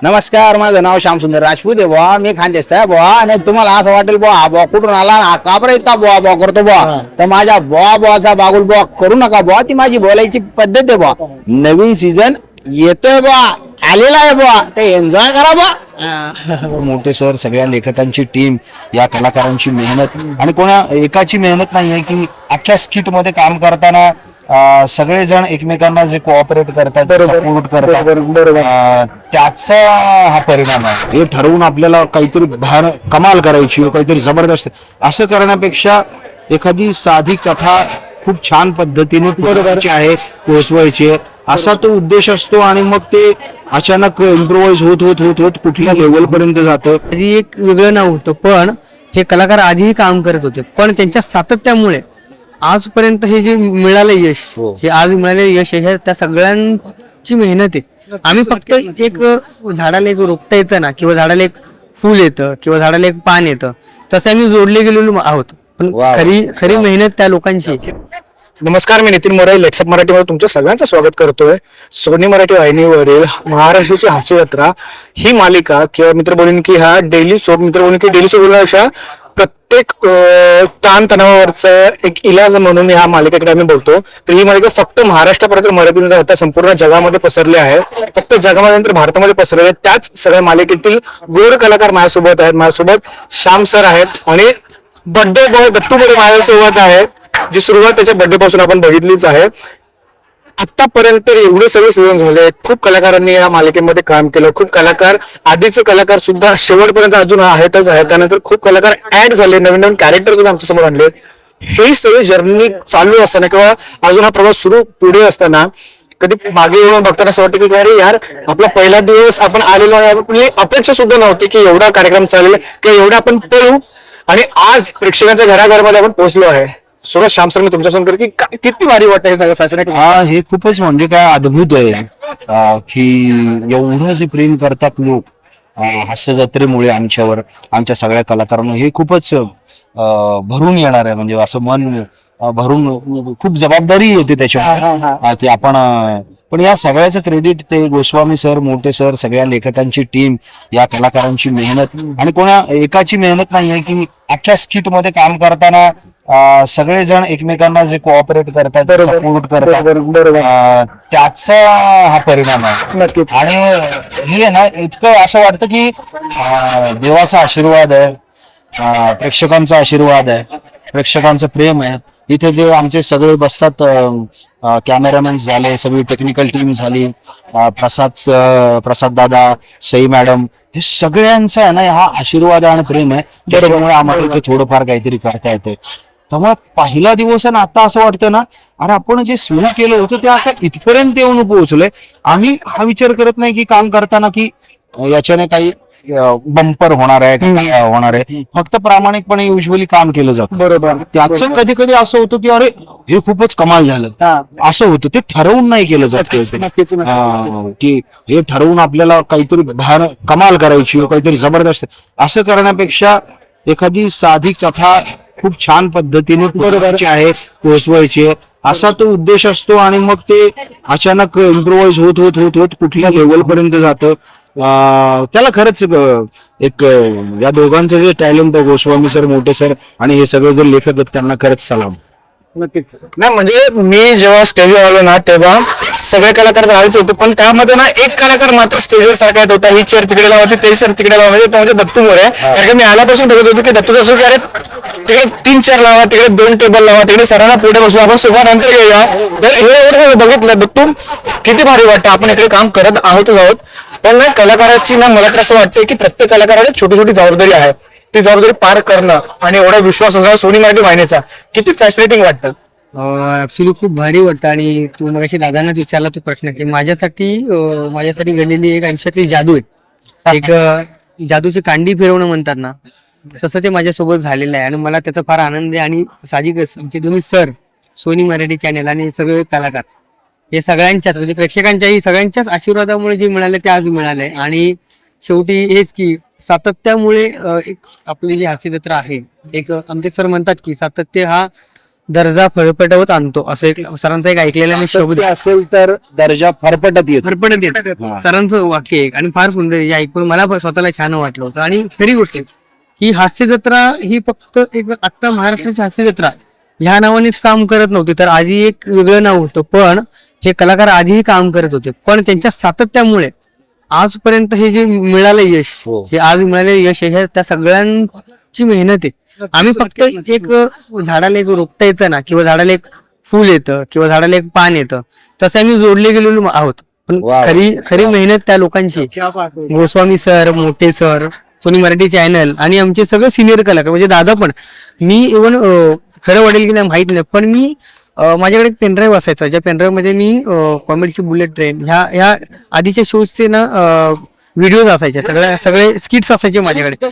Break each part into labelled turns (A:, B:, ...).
A: नमस्कार, माझं नाव श्यामसुंदर राजपूत आहे बुवा. मी खानदेश आहे बुवा. आणि तुम्हाला असं वाटेल बुवा हा बुवा कुठून आला ना, का बरं इतका बुवा बुवा करतो बुवा. तर माझ्या बुवा बुवाचा बागुल बुवा करू नका बुवा. ती माझी बोलायची पद्धत आहे बुवा. नवीन सीझन येतोय बुवा, आलेला आहे बुवा, ते एन्जॉय करा बुवा. मोठे सर, सगळ्या लेखकांची टीम, या कलाकारांची मेहनत, आणि कोणा एकाची मेहनत नाही आहे की अख्ख्या स्किट मध्ये काम करताना सगळेजण एकमेकांना जे कोऑपरेट करतात, सपोर्ट करतात, त्याचा हा परिणाम आहे. हे ठरवून आपल्याला काहीतरी कमाल करायची, काहीतरी जबरदस्त असं करण्यापेक्षा एखादी साधी कथा खूप छान पद्धतीने पोहोचवायची असा तो उद्देश असतो. आणि मग ते अचानक इम्प्रोवाइज होत होत होत होत कुठल्या लेवल पर्यंत जातं.
B: एक वेगळं नाव होतं, पण हे कलाकार आधीही काम करत होते, पण त्यांच्या सातत्यामुळे आजपर्यंत हे जे मिळालं यश, हे आज मिळालेलं यश हे त्या सगळ्यांची मेहनत आहे. आम्ही फक्त एक झाडाला एक रोपटा येतं ना, किंवा झाडाला एक फूल येतं, किंवा झाडाला एक पान येतं, तसे आम्ही जोडले गेलेलो आहोत. पण खरी मेहनत त्या लोकांची.
C: नमस्कार, मी नितीन मोरे, लेट्सअप मराठीमध्ये तुमचं सगळ्यांचं स्वागत करतोय. सोनी मराठी वाहिनीवरील महाराष्ट्राची हास्य जत्रा ही मालिका, किंवा मित्र बोलून की हा डेली सोप, मित्र बोलून की डेली सोप बोलण्यापेक्षा प्रत्येक ताण तणावावरचा एक इलाज म्हणून ह्या मालिकेकडे आम्ही बोलतो. तर ही मालिका फक्त महाराष्ट्रापर्यंत मर्यादित न राहता संपूर्ण जगामध्ये पसरली आहे. फक्त जगामध्ये नंतर भारतामध्ये पसरले. त्याच सगळ्या मालिकेतील गोड कलाकार माझ्यासोबत आहेत. माझ्यासोबत श्याम सर आहेत, आणि बर्थडे बॉय दत्तू मोरे माझ्यासोबत आहे, जी सुरुवात त्याच्या बर्थडे पासून आपण बघितलीच आहे. आतापर्यंत एवढे सगळे सीझन झाले, खूप कलाकारांनी या मालिकेमध्ये काम केलं. खूप कलाकार, आधीचे कलाकार सुद्धा शेवटपर्यंत अजून आहेतच आहेत. त्यानंतर खूप कलाकार ऍड झाले, नवीन नवीन कॅरेक्टर तुम्ही आमच्या समोर आणले. हे सगळे जर्नी चालू असताना किंवा अजून हा प्रवास सुरू पुढे असताना कधी मागे येऊन बघताना असं वाटतं की अरे यार, आपला पहिला दिवस आपण आलेलो आहे, आपली अपेक्षा सुद्धा नव्हती की एवढा कार्यक्रम चालेल किंवा एवढा आपण पळू, आणि आज प्रेक्षकांच्या घराघरामध्ये आपण पोहोचलो आहे. सुरज, श्याम सर, मी तुमच्यासमोर की किती भारी वाटतं हे सगळं फॅसिनेटिंग.
A: हे खूपच म्हणजे काय अद्भुत आहे की एवढं जे प्रेम करतात लोक हास्य जत्रेमुळे आमच्यावर, आमच्या सगळ्या कलाकारांना, हे खूपच भरून येणार आहे. म्हणजे असं मन भरून, खूप जबाबदारी येते त्याच्यावर की आपण, पण या सगळ्याचं क्रेडिट ते गोस्वामी सर, मोठे सर, सगळ्या लेखकांची टीम, या कलाकारांची मेहनत, आणि कोणा एकाची मेहनत नाही आहे की अख्ख्या स्किट मध्ये काम करताना सगळेजण एकमेकांना जे कोऑपरेट करतात, सपोर्ट करतात, त्याचा हा परिणाम आहे. आणि हे ना, इतकं असं वाटतं की देवाचा आशीर्वाद आहे, प्रेक्षकांचा आशीर्वाद आहे, प्रेक्षकांचं प्रेम आहे. इथे जे आमचे सगळे बसतात, कॅमेरामॅन झाले, सगळी टेक्निकल टीम झाली, प्रसाद दादा, सई मॅडम, हे सगळ्यांचा आहे ना हा आशीर्वाद आणि प्रेम आहे, ज्याच्यामुळे आम्हाला इथे थोडंफार काहीतरी करता येते. त्यामुळे पहिला दिवस आहे ना, आता असं वाटतं ना, अरे आपण जे सुरू केलं होतं ते आता इथपर्यंत येऊन पोहोचलोय. आम्ही हा विचार करत नाही की काम करताना की याच्याने काही बंपर होणार आहे का काय होणार आहे. फक्त प्रामाणिकपणे युजली काम केलं जातं.
C: बरोबर.
A: त्याचं कधी कधी असं होतं की अरे हे खूपच कमाल झालं, असं होतं. ते ठरवून नाही केलं जात की हे ठरवून आपल्याला काहीतरी कमाल करायची, काहीतरी जबरदस्त असं करण्यापेक्षा एखादी साधी कथा खूप छान पद्धतीने पोहोचवायची असा तो उद्देश असतो. आणि मग ते अचानक इम्प्रोवाइज होत होत होत होत कुठल्या लेवल पर्यंत जातं. त्याला खरंच एक या दोघांचं जे टॅलेंट आहे, गोस्वामी सर, मोठे सर, आणि हे सगळे जर लेखक आहेत, त्यांना खरंच सलाम.
C: नक्कीच. नाही म्हणजे मी जेव्हा स्टेजवर आलो ना, तेव्हा सगळे कलाकार राहायचे होते, पण त्यामध्ये ना एक कलाकार मात्र स्टेजवर सारखा येत होता. ही चेअर तिकडे लावती, ते चेअर तिकडे लावा, म्हणजे दत्तू मोरे. कारण की मी आल्यापासून बघत होतो की दत्तूचं असं की अरे तिकडे 3 चेअर लावा, तिकडे 2 टेबल लावा, तिकडे सरांना पुढे बसू, आपण सुरुवात नंतर घेऊया. तर हे एवढं बघितलं, दत्तू किती भारी वाटतं. आपण इकडे काम करत आहोतच आहोत, पण ना कलाकाराची ना, मला तर असं वाटतं की प्रत्येक कलाकाराला छोटी छोटी जबाबदारी आहे. ती जबाबदारी पार करणं आणि एवढा विश्वास असणार सोनी मराठी वाहिनीचा, किती फॅसिनेटिंग वाटतं.
B: ऍक्च्युली खूप भारी वाटतं. आणि तू मगाशी दादांनाच विचारला तो प्रश्न की माझ्यासाठी घडलेली एक आयुष्यातली जादू आहे, एक जादूची कांडी फिरवणं म्हणतात ना, तसं ते माझ्यासोबत झालेलं आहे. आणि मला त्याचा फार आनंद आहे. आणि साहजिकच आमचे दोन्ही सर, सोनी मराठी चॅनल, आणि सगळे कलाकार, हे सगळ्यांच्याच, म्हणजे प्रेक्षकांच्याही सगळ्यांच्याच आशीर्वादामुळे जे मिळाले ते आज मिळाले. आणि शेवटी हेच की सातत्यामुळे एक आपली जी हास्य जत्रा आहे, एक आमचे सर म्हणतात की सातत्य हा दर्जा फळफटवत आणतो असं एक सरांचा एक ऐकलेला मी शब्द
A: ते असेल तर दर्जा फरफटत येतो.
B: फरफटत येत सरांचं वाक्य एक आणि फार सुंदर आहे. जे ऐकून मला स्वतःला छान वाटलं होतं. आणि खरी गोष्ट आहे ही हास्य जत्रा ही फक्त एक आता महाराष्ट्राची हास्य जत्रा ह्या नावानेच काम करत नव्हती, तर आधी एक वेगळं नाव होतं. पण हे कलाकार आधीही काम करत होते, पण त्यांच्या सातत्यामुळे आजपर्यंत हे जे मिळालं यश,
A: हो.
B: हे आज मिळालेलं यश आहे, हे त्या सगळ्यांची मेहनत आहे. आम्ही फक्त एक झाडाला एक रोपटा येतं ना, किंवा झाडाला एक फुल येतं किंवा झाडाला एक पान येतं, तसे आम्ही जोडले गेलेलो आहोत. पण
A: वा.
B: खरी मेहनत त्या लोकांची, गोस्वामी सर, मोठे सर, सोनी मराठी चॅनल आणि आमचे सगळे सिनियर कलाकार म्हणजे दादा पण. मी इव्हन खरं वाटेल की नाही माहित नाही, पण मी माझ्याकडे एक पेनड्राईव्ह असायचा, ज्या पेनड्राईव्ह मध्ये मी कॉमेडीची बुलेट ट्रेन ह्या आधीच्या शोजचे ना व्हिडिओज असायचे, सगळे स्किट्स असायचे माझ्याकडे.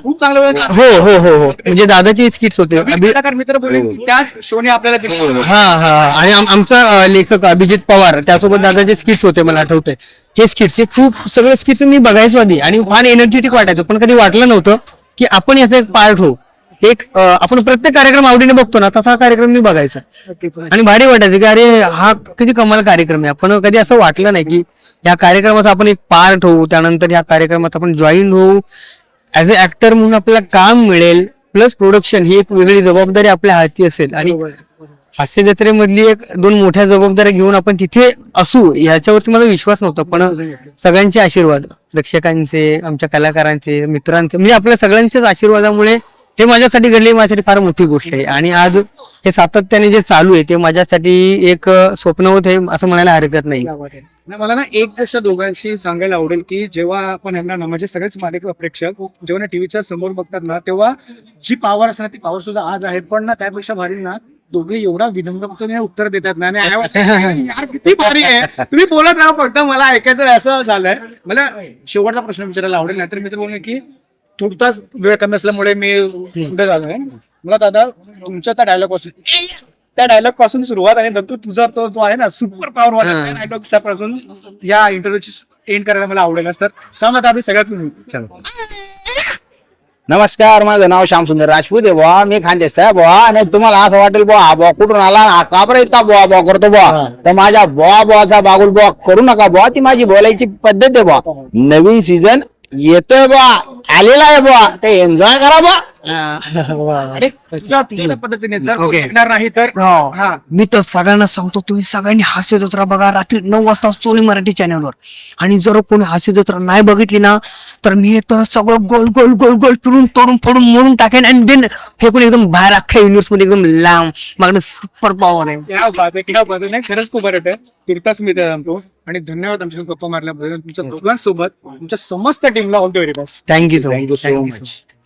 C: खूप चांगलं वेळ
B: हो हो हो हो म्हणजे दादाचे स्किट्स होते.
C: कलाकार मित्र बोलले की त्याच शोने आपल्याला दिलं.
B: हा हा आणि आमचा लेखक अभिजित पवार त्यासोबत दादाचे स्किट्स होते, मला आठवतंय. हे स्किट्स, हे खूप सगळे स्किट्स मी बघायचो आधी आणि फार एनर्जेटिक वाटायचं, पण कधी वाटलं नव्हतं की आपण याचा एक पार्ट होऊ. एक आपण प्रत्येक कार्यक्रम आवडीने बघतो ना, तसा हा कार्यक्रम मी बघायचा आणि भारी वाटायचं की अरे हा किती कमाल कार्यक्रम आहे. आपण कधी असं वाटलं नाही की या कार्यक्रमाचा आपण एक पार्ट होऊ, त्यानंतर या कार्यक्रमात आपण जॉईन होऊ, ऍज अ ऍक्टर म्हणून आपल्याला काम मिळेल, प्लस प्रोडक्शन ही एक वेगळी जबाबदारी आपल्या हाती असेल. आणि हास्य जत्रेमधली एक दोन मोठ्या जबाबदाऱ्या घेऊन आपण तिथे असू याच्यावरती माझा विश्वास नव्हता, पण सगळ्यांचे आशीर्वाद, प्रेक्षकांचे, आमच्या कलाकारांचे, मित्रांचे, म्हणजे आपल्या सगळ्यांच्याच आशीर्वादामुळे हे माझ्यासाठी घडले, माझ्यासाठी फार मोठी गोष्ट आहे. आणि आज हे सातत्याने जे चालू आहे ते माझ्यासाठी एक स्वप्नवत आहे असं म्हणायला हरकत नाही.
C: नाही, मला ना एक गोष्ट दोघांशी सांगायला आवडेल की जेव्हा आपण यांना ना म्हणजे सगळेच मालिका प्रेक्षक जेव्हा टीव्हीच्या समोर बघतात ना, तेव्हा जी पॉवर असणार ती पॉवर सुद्धा आज आहे. पण ना त्यापेक्षा भारी ना दोघे एवढा विनम्रतेने उत्तर देतात ना, आणि यार किती भारी आहे. तुम्ही बोलत राहा, फक्त मला ऐकायचं असं झालंय. मला शेवटचा प्रश्न विचारायला आवडेल, नाहीतर मी तर बोलले की थोडाच वेळ कमी असल्यामुळे मी पुढे झालोय. मला दादा तुमच्या त्या डायलॉग पासून सुरुवात आणि नंतर तुझा तो आहे ना सुपर पॉवर वाला डायलॉगच्या पासून या इंटरव्ह्यूची एंड करायला मला आवडेल. तर सांगा दादा सगळ्यात
A: नमस्कार, माझं नाव श्यामसुंदर राजपूत आहे बुवा, मी खानदेश आहे बुवा. आणि तुम्हाला असं वाटेल बुवा हा बुवा कुठून आला, हा का बरं इतका बुवा बुवा करतो बुवा, तर माझ्या बुवा बुवाचा बागुल बुवा करू नका बुवा. ती माझी बोलायची पद्धत आहे बुवा. नवीन सीझन येतोय बुवा, आलेला आहे बुवा, ते एन्जॉय करा बुवा.
C: आणि तुझ्या पद्धतीने जर
B: Okay.
C: ऐकणार नाही तर हा
B: मी तर सगळ्यांना सांगतो, तुम्ही सगळ्यांनी हास्य जत्रा बघा रात्री 9 वाजता सोनी मराठी चॅनलवर. आणि जर कोणी हास्य जत्रा नाही बघितली ना, तर मी तर सगळं गोल गोल गोल गोल फिरून तोडून फोडून मोडून टाकेन आणि देन फेकून एकदम बाहेर अख्ख्या युनिव्हर्स मध्ये एकदम लांब. माझ्याकडे सुपर पॉवर आहे.
C: क्या बात आहे, क्या बात आहे. नाही, खरंच खूप बरं आहे. तुर्तास मी ते सांगतो आणि धन्यवाद आमच्यासोबत गप्पा मारल्याबद्दल. तुमच्या दोघांसोबत तुमच्या समस्त टीमला all the very best.
B: Thank you so
A: Thank you so
B: much.
A: much.